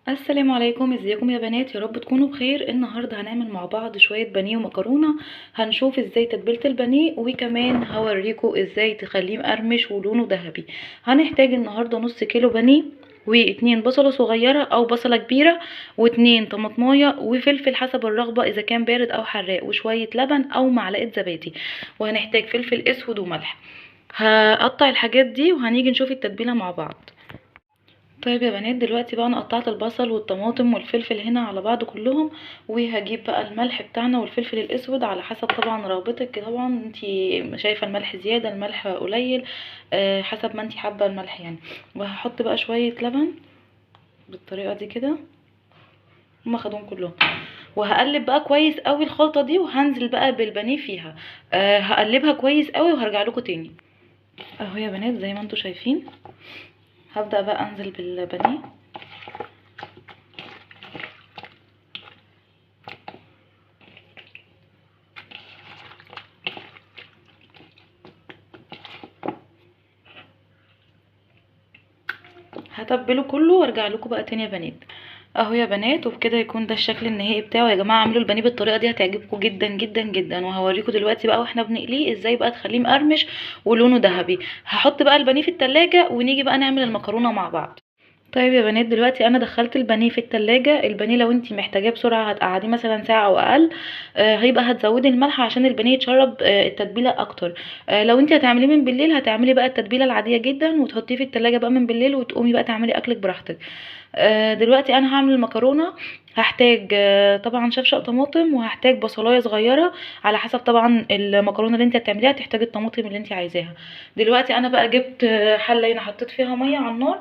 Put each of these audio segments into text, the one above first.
السلام عليكم، ازيكم يا بنات؟ يا رب تكونوا بخير. النهارده هنعمل مع بعض شويه بانيه ومكرونه. هنشوف ازاي تتبيله البانيه، وكمان هوريكم ازاي تخليه مقرمش ولونه ذهبي. هنحتاج النهارده نص كيلو بانيه، واتنين بصله صغيره او بصله كبيره، واتنين طماطمايه، وفلفل حسب الرغبه اذا كان بارد او حراق، وشويه لبن او معلقه زبادي. وهنحتاج فلفل اسود وملح. هقطع الحاجات دي وهنيجي نشوف التتبيله مع بعض. طيب يا بنات، دلوقتي بقى انا قطعت البصل والطماطم والفلفل هنا على بعض كلهم. وهجيب بقى الملح بتاعنا والفلفل الاسود على حسب طبعا رغبتك. طبعا انتي شايفه الملح زياده الملح قليل، حسب ما انتي حابه الملح يعني. وهحط بقى شويه لبن بالطريقه دي كده، هما خدوهم كلهم. وهقلب بقى كويس قوي الخلطه دي، وهنزل بقى بالبانيه فيها. هقلبها كويس قوي وهرجع لكم تاني. اهو يا بنات زي ما انتوا شايفين، هبدأ بقى انزل بالبانيه. هتبله كله وارجع لكم بقى تاني يا بنات. اهو يا بنات، وبكده يكون ده الشكل النهائي بتاعه. يا جماعه اعملوا البانيه بالطريقه دي هتعجبكم جدا جدا جدا. وهوريكم دلوقتي بقى واحنا بنقليه ازاي بقى تخليه مقرمش ولونه ذهبي. هحط بقى البانيه في التلاجة ونيجي بقى نعمل المكرونه مع بعض. طيب يا بنات، دلوقتي انا دخلت البانيه في التلاجة. البانيه لو انتي محتاجاه بسرعه هتقعديه مثلا ساعه او اقل. هيبقى هتزودي الملح عشان البانيه يتشرب التتبيله اكتر. لو انتي هتعمليه من بالليل هتعملي بقى التتبيله العاديه جدا وتحطيه في التلاجة بقى من بالليل، وتقومي بقى تعملي اكلك براحتك. دلوقتي انا هعمل المكرونه. هحتاج طبعا شفشق طماطم، وهحتاج بصلايه صغيره على حسب طبعا المكرونه اللي انت هتعمليها تحتاج الطماطم اللي انت عايزاها. دلوقتي انا بقى جبت حله هنا حطيت فيها ميه على النار.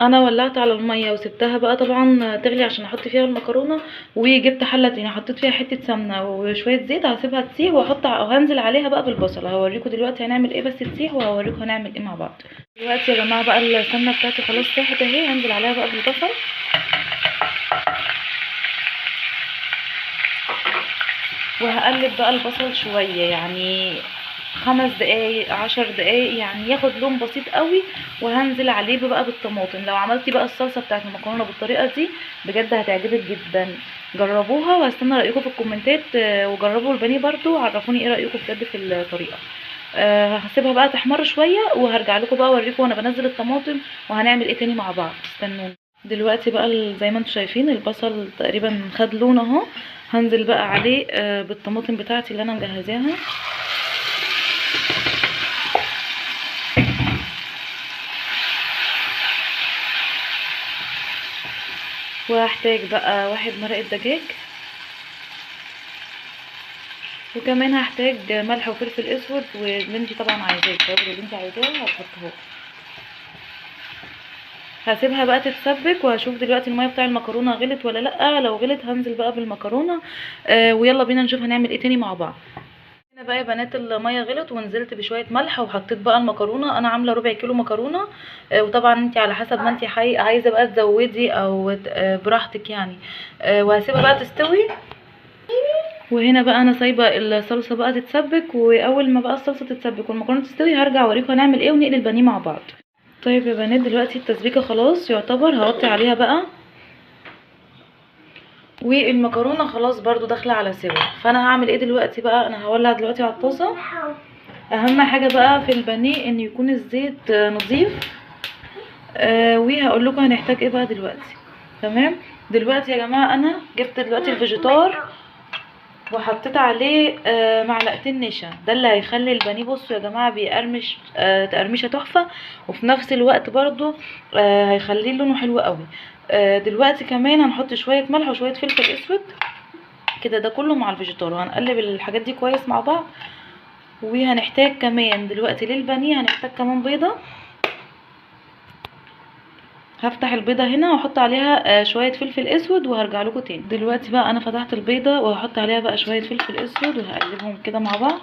انا ولعت على الميه وسبتها بقى طبعا تغلي عشان احط فيها المكرونه. وجبت حله تانية حطيت فيها حته سمنه وشويه زيت، هسيبها تسيح وهنزل عليها بقى بالبصل. هوريكم دلوقتي هنعمل ايه بس تسيح، وهوريكم هنعمل ايه مع بعض. دلوقتي يا جماعه بقى السمنه بتاعتي خلاص ساحت اهي، هنزل عليها بقى بالبصل. وهقلب بقى البصل شويه يعني 5 دقايق 10 دقايق يعني ياخد لون بسيط قوي. وهنزل عليه بقى بالطماطم. لو عملتي بقى الصلصه بتاعت المكرونه بالطريقه دي بجد هتعجبك جدا. جربوها وهستنى رايكم في الكومنتات. وجربوا البانيه برضو عرفوني ايه رايكم بجد في الطريقه. هسيبها بقى تحمر شويه وهرجع لكم بقى اوريكم وانا بنزل الطماطم وهنعمل ايه تاني مع بعض. استنوني. دلوقتي بقى زي ما انتم شايفين البصل تقريبا خد لون اهو. هنزل بقى عليه بالطماطم بتاعتي اللي انا مجهزاها. وهحتاج بقى واحد مرقة دجاج، وكمان هحتاج ملح وفلفل اسود واللي انتي طبعا عايزاه التوابل اللي انتي عايزاه هتحطيه. هسيبها بقى تتسبك وهشوف دلوقتي الميه بتاع المكرونه غلت ولا لا. لو غلت هنزل بقى بالمكرونه. ويلا بينا نشوف هنعمل ايه تاني مع بعض. هنا بقى يا بنات الميه غلت ونزلت بشويه ملح وحطيت بقى المكرونه. انا عامله ربع كيلو مكرونه. وطبعا انتي على حسب ما انتي عايزه بقى تزودي او براحتك يعني. وهسيبها بقى تستوي. وهنا بقى انا سايبه الصلصه بقى تتسبك، واول ما بقى الصلصه تتسبك والمكرونه تستوي هرجع اوريكم هنعمل ايه ونقلي البانيه مع بعض. طيب يا بنات، دلوقتي التسبيكه خلاص يعتبر هغطي عليها بقى. والمكرونه خلاص برضو داخله على سوا. فانا هعمل ايه دلوقتي بقى؟ انا هولع دلوقتي على الطاسه. اهم حاجه بقى في البانيه ان يكون الزيت نظيف. وهقول لكم هنحتاج ايه بقى دلوقتي. تمام. دلوقتي يا جماعه انا جبت دلوقتي الفيجيتار وحطيت عليه معلقتين نشا. ده اللي هيخلي البانيه بصوا يا جماعه بيقرمش تقرمشه تحفه. وفي نفس الوقت برضو هيخليه لونه حلو قوي. دلوقتي كمان هنحط شويه ملح وشويه فلفل اسود كده، ده كله مع الفيجيتار. وهنقلب الحاجات دي كويس مع بعض. وهنحتاج كمان دلوقتي للبانيه هنحتاج كمان بيضه. هفتح البيضه هنا واحط عليها شويه فلفل اسود وهرجع لكم تاني. دلوقتي بقى انا فتحت البيضه وهحط عليها بقى شويه فلفل اسود وهقلبهم كده مع بعض.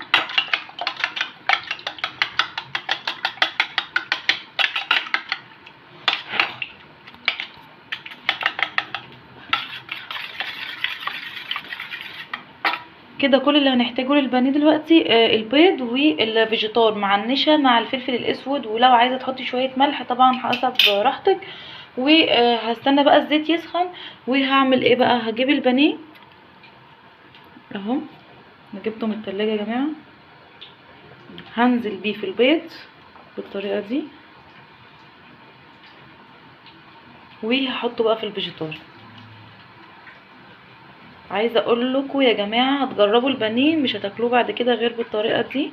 كده كل اللي هنحتاجه للبانيه دلوقتي البيض والفيجيتار مع النشا مع الفلفل الاسود. ولو عايزه تحطي شويه ملح طبعا حسب راحتك. وهستنى بقى الزيت يسخن. وهعمل ايه بقى، هجيب البانيه اهو، انا جبته من التلاجة يا جماعه، هنزل بيه في البيض بالطريقه دي، وهحطه بقى في الفيجيتار. عايزه اقول لكم يا جماعه هتجربوا البانيه مش هتاكلوه بعد كده غير بالطريقه دي.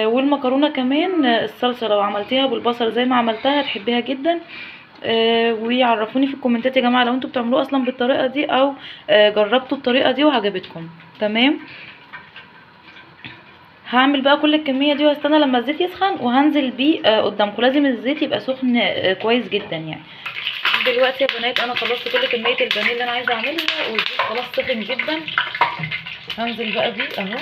والمكرونه كمان الصلصه لو عملتيها بالبصل زي ما عملتها هتحبيها جدا. ويعرفوني في الكومنتات يا جماعه لو انتوا بتعملوه اصلا بالطريقه دي او جربتوا الطريقه دي وعجبتكم. تمام، هعمل بقى كل الكميه دي واستنى لما الزيت يسخن وهنزل بيه قدامكم. لازم الزيت يبقى سخن كويس جدا يعني. دلوقتي يا بنات انا خلصت كل كميه البانيه اللي انا عايزه اعملها، والزيت خلاص سخن جدا. هنزل بقى بيه اهو،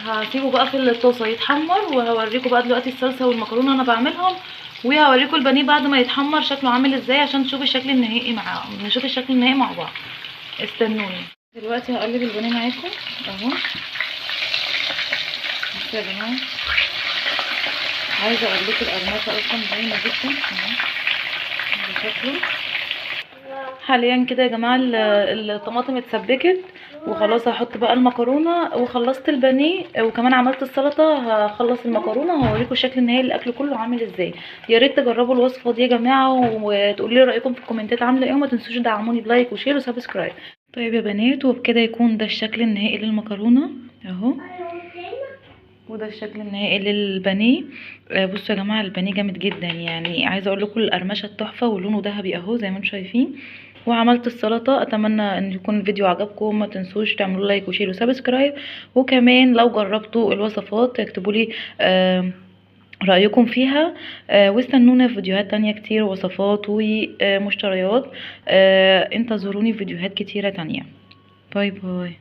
هسيبه بقى في الطاسه يتحمر، وهوريكم بقى دلوقتي الصلصه والمكرونه انا بعملهم، وهوريكم البانيه بعد ما يتحمر شكله عامل ازاي عشان تشوفوا الشكل النهائي نشوف الشكل النهائي مع بعض. استنوني دلوقتي هقلب البانيه معاكم اهو. بصوا يا جماعه، عايزه اقول لكم القرمشه اصلا باينه جدا اهو شكله. حاليا كده يا جماعه الطماطم اتسبكت وخلاص. هحط بقى المكرونه، وخلصت البانيه وكمان عملت السلطه. هخلص المكرونه وهوريكم الشكل النهائي للاكل كله عامل ازاي. يا ريت تجربوا الوصفه دي يا جماعه وتقولوا لي رايكم في الكومنتات عامله ايه، وما تنسوش تدعموني بلايك وشير وسبسكرايب. طيب يا بنات، وبكده يكون ده الشكل النهائي للمكرونه اهو، وده الشكل النهائي للبانيه. بصوا يا جماعه البانيه جامد جدا يعني. عايزه اقول لكم القرمشه تحفه ولونه ذهبي اهو زي ما انتم شايفين. وعملت السلطه. اتمنى ان يكون الفيديو عجبكم، ما تنسوش تعملوا لايك وشير وسبسكرايب. وكمان لو جربتوا الوصفات اكتبوا لي رايكم فيها. واستنونا في فيديوهات تانية كتير، وصفات ومشتريات. انتظروني في فيديوهات كتيره تانية. باي باي.